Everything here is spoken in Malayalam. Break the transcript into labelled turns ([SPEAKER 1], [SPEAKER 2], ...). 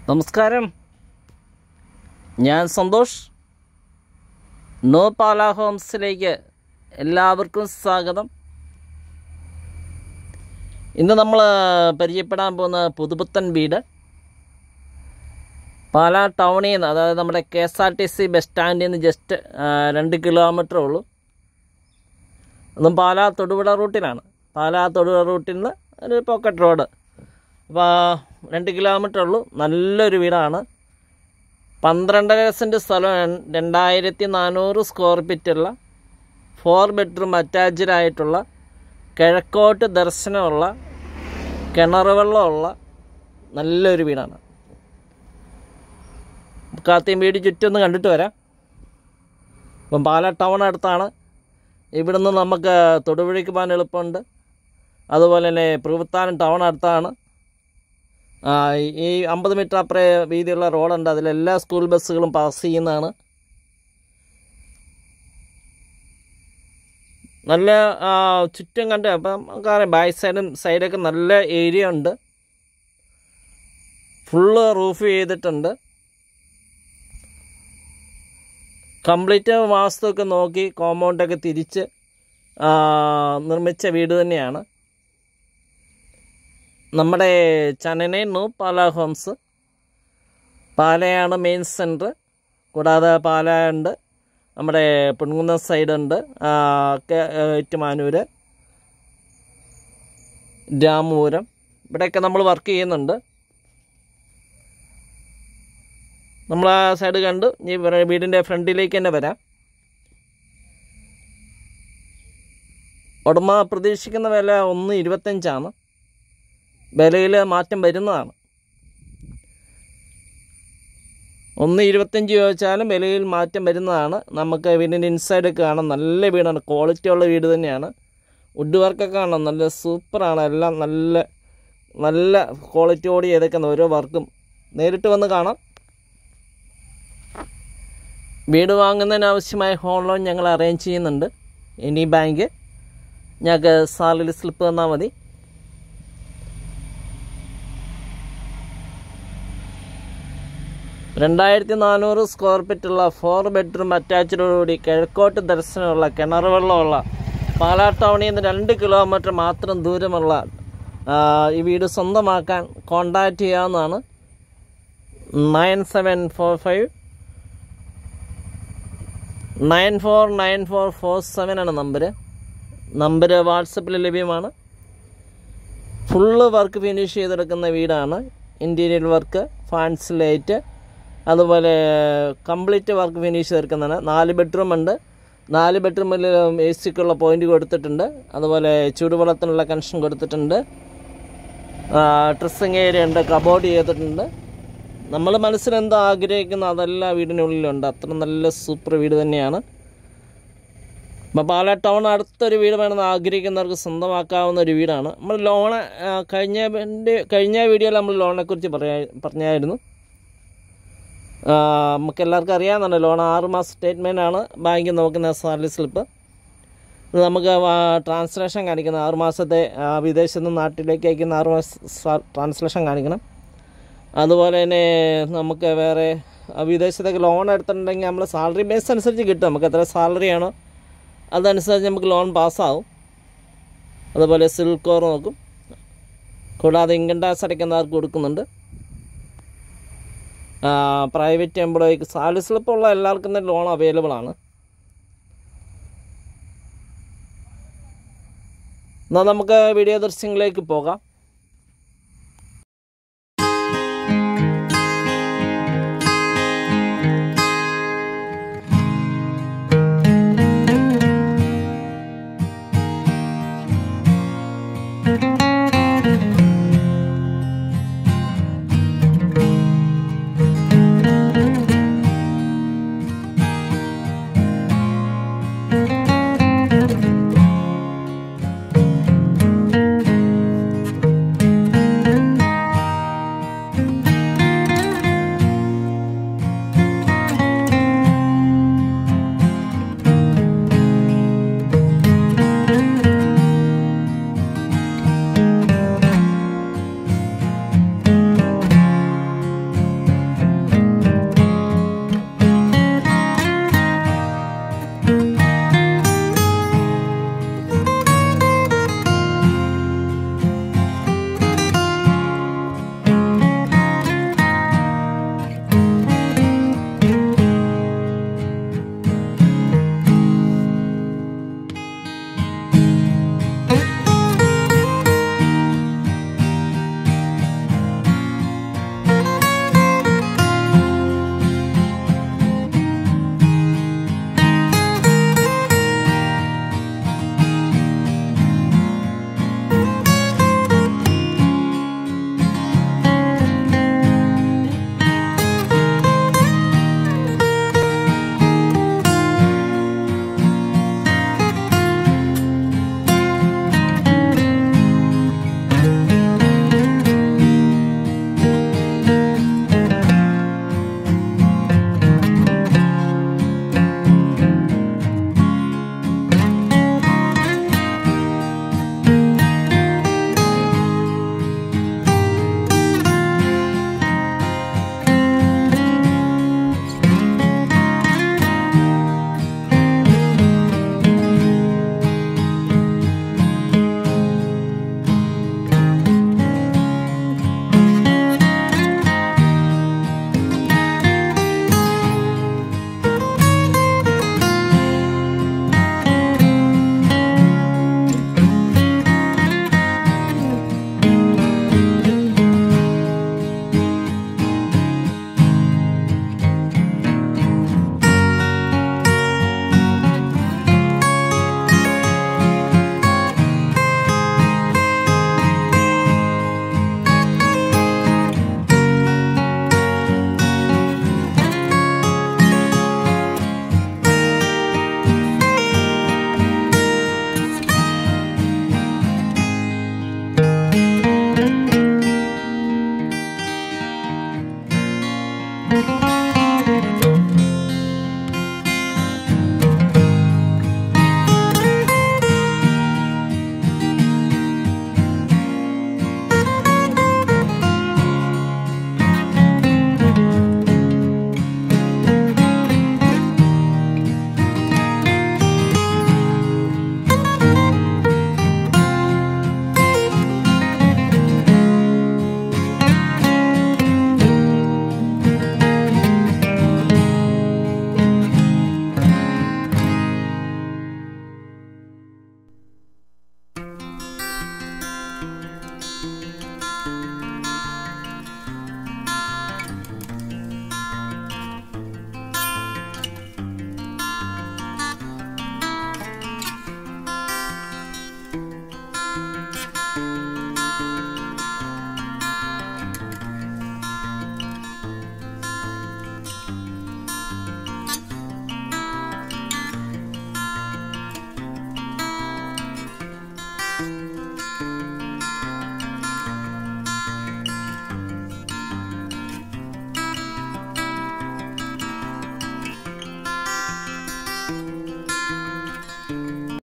[SPEAKER 1] നമസ്കാരം, ഞാൻ സന്തോഷ്. നോ പാല ഹോംസിലേക്ക് എല്ലാവർക്കും സ്വാഗതം. ഇന്ന് നമ്മൾ പരിചയപ്പെടാൻ പോകുന്ന പുതുപുത്തൻ വീട് പാലാ ടൗണിൽ നിന്ന്, അതായത് നമ്മുടെ KSRTC ബസ് സ്റ്റാൻഡിൽ നിന്ന് ജസ്റ്റ് 2 കിലോമീറ്റർ ഉള്ളൂ. അതും പാലാ തൊടുപുഴ റൂട്ടിലാണ്. പാലാ തൊടുപുഴ റൂട്ടിൽ നിന്ന് ഒരു പോക്കറ്റ് റോഡ്. അപ്പോൾ 2 കിലോമീറ്റർ ഉള്ളൂ. നല്ലൊരു വീടാണ്. 12.5 സെൻറ്റ് സ്ഥലം, 2400 സ്ക്വയർ ഫീറ്റുള്ള 4 ബെഡ്റൂം അറ്റാച്ച്ഡ് ആയിട്ടുള്ള, കിഴക്കോട്ട് ദർശനമുള്ള, കിണർ വെള്ളമുള്ള നല്ലൊരു വീടാണ്. കാത്തിയും വീട് ചുറ്റൊന്ന് കണ്ടിട്ട് വരാം. ഇപ്പം പാലാ ടൗൺ അടുത്താണ്. ഇവിടുന്ന് നമുക്ക് തൊടുപുഴയ്ക്ക് പോകാൻ എളുപ്പമുണ്ട്. അതുപോലെ തന്നെ പുതുപുത്താനം ടൗൺ അടുത്താണ്. ഈ 50 മീറ്റർ അപ്പുറേ വീതിയുള്ള റോഡുണ്ട്. അതിലെല്ലാ സ്കൂൾ ബസ്സുകളും പാസ് ചെയ്യുന്നതാണ്. നല്ല ചുറ്റും കണ്ട് അപ്പം കാരണം ബാക്ക് സൈഡൊക്കെ നല്ല ഏരിയ ഉണ്ട്. ഫുള്ള് റൂഫ് ചെയ്തിട്ടുണ്ട്. കംപ്ലീറ്റ് വാസ്തുവൊക്കെ നോക്കി കോമ്പൗണ്ടൊക്കെ തിരിച്ച് നിർമ്മിച്ച വീട് തന്നെയാണ്. നമ്മുടെ ചനനെ നോ പാല ഹോംസ്. പാലയാണ് മെയിൻ സെൻറ്റർ. കൂടാതെ പാലയുണ്ട്, നമ്മുടെ പൊൻകുന്നം സൈഡുണ്ട്, ഏറ്റുമാനൂർ, രാമപുരം, ഇവിടെയൊക്കെ നമ്മൾ വർക്ക് ചെയ്യുന്നുണ്ട്. നമ്മൾ ആ സൈഡ് കണ്ടു. ഈ വീടിൻ്റെ ഫ്രണ്ടിലേക്ക് തന്നെ വരാം. ഉടമ പ്രതീക്ഷിക്കുന്ന വില 1.25 വിലയിൽ മാറ്റം വരുന്നതാണ്. 1.25 ചോദിച്ചാലും വിലയിൽ മാറ്റം വരുന്നതാണ്. നമുക്ക് വീടിൻ്റെ ഇൻസൈഡൊക്കെ കാണാം. നല്ല വീടാണ്, ക്വാളിറ്റി ഉള്ള വീട് തന്നെയാണ്. വുഡ് വർക്കൊക്കെ കാണാം, നല്ല സൂപ്പറാണ്. എല്ലാം നല്ല നല്ല ക്വാളിറ്റിയോട് ചെയ്തേക്കുന്ന ഓരോ വർക്കും നേരിട്ട് വന്ന് കാണാം. വീട് വാങ്ങുന്നതിന് ആവശ്യമായ ഹോം ലോൺ ഞങ്ങൾ അറേഞ്ച് ചെയ്യുന്നുണ്ട്. ഇനി ബാങ്ക് ഞങ്ങൾക്ക് സാലറി സ്ലിപ്പ് തന്നാൽ മതി. $2400 സ്ക്വയർ ഫീറ്റുള്ള 4 ബെഡ്റൂം അറ്റാച്ച്ഡോടുകൂടി, കിഴക്കോട്ട് ദർശനമുള്ള, കിണർ വെള്ളമുള്ള, പാലാ ടൗണിൽ നിന്ന് 2 കിലോമീറ്റർ മാത്രം ദൂരമുള്ള ഈ വീട് സ്വന്തമാക്കാൻ കോൺടാക്റ്റ് ചെയ്യാവുന്നതാണ്. 9745 949447 നമ്പർ വാട്സപ്പിൽ ലഭ്യമാണ്. ഫുള്ള് വർക്ക് ഫിനിഷ് ചെയ്തെടുക്കുന്ന വീടാണ്. ഇൻറ്റീരിയർ വർക്ക്, ഫാൻസി ലൈറ്റ്, അതുപോലെ കംപ്ലീറ്റ് വർക്ക് ഫിനിഷ് ചെയ്തെടുക്കുന്നതാണ്. 4 ബെഡ്റൂം ഉണ്ട്. 4 ബെഡ്റൂമിൽ AC-ക്കുള്ള പോയിൻ്റ് കൊടുത്തിട്ടുണ്ട്. അതുപോലെ ചൂടുവെള്ളത്തിനുള്ള കണക്ഷൻ കൊടുത്തിട്ടുണ്ട്. ഡ്രസ്സിങ് ഏരിയ ഉണ്ട്, കബോർഡ് ചെയ്തിട്ടുണ്ട്. നമ്മൾ മനസ്സിലെന്തോ ആഗ്രഹിക്കുന്ന അതെല്ലാം വീടിനുള്ളിലുണ്ട്. അത്ര നല്ല സൂപ്പർ വീട് തന്നെയാണ്. അപ്പോൾ പാലാ ടൗൺ അടുത്തൊരു വീട് വേണമെന്ന് ആഗ്രഹിക്കുന്നവർക്ക് സ്വന്തമാക്കാവുന്ന ഒരു വീടാണ്. നമ്മൾ ലോണ് കഴിഞ്ഞ വീഡിയോയിൽ നമ്മൾ ലോണിനെക്കുറിച്ച് പറഞ്ഞായിരുന്നു. നമുക്കെല്ലാവർക്കും അറിയാവുന്നതാണ്. ലോൺ 6 മാസം സ്റ്റേറ്റ്മെൻറ്റാണ് ബാങ്കിൽ നോക്കുന്ന സാലറി സ്ലിപ്പ്. നമുക്ക് ട്രാൻസ്ലേഷൻ കാണിക്കണം. 6 മാസത്തെ വിദേശത്ത് നിന്ന് നാട്ടിലേക്ക് അയക്കുന്ന 6 മാസം ട്രാൻസ്ലേഷൻ കാണിക്കണം. അതുപോലെ തന്നെ നമുക്ക് വേറെ വിദേശത്തേക്ക് ലോൺ എടുത്തിട്ടുണ്ടെങ്കിൽ നമ്മൾ സാലറി ബേസ് അനുസരിച്ച് കിട്ടും. നമുക്ക് എത്ര സാലറിയാണോ അതനുസരിച്ച് നമുക്ക് ലോൺ പാസ്സാവും. അതുപോലെ സിവിൽ സ്കോർ നോക്കും. കൂടാതെ ഇൻകം ടാക്സ് അടയ്ക്കുന്നവർക്ക് കൊടുക്കുന്നുണ്ട്. പ്രൈവറ്റ് എംപ്ലോയിക്ക് സാലറി സ്ലിപ്പുള്ള എല്ലാവർക്കും തന്നെ ലോൺ അവൈലബിൾ ആണ്. എന്നാൽ നമുക്ക് വീഡിയോ ദൃശ്യങ്ങളിലേക്ക് പോകാം.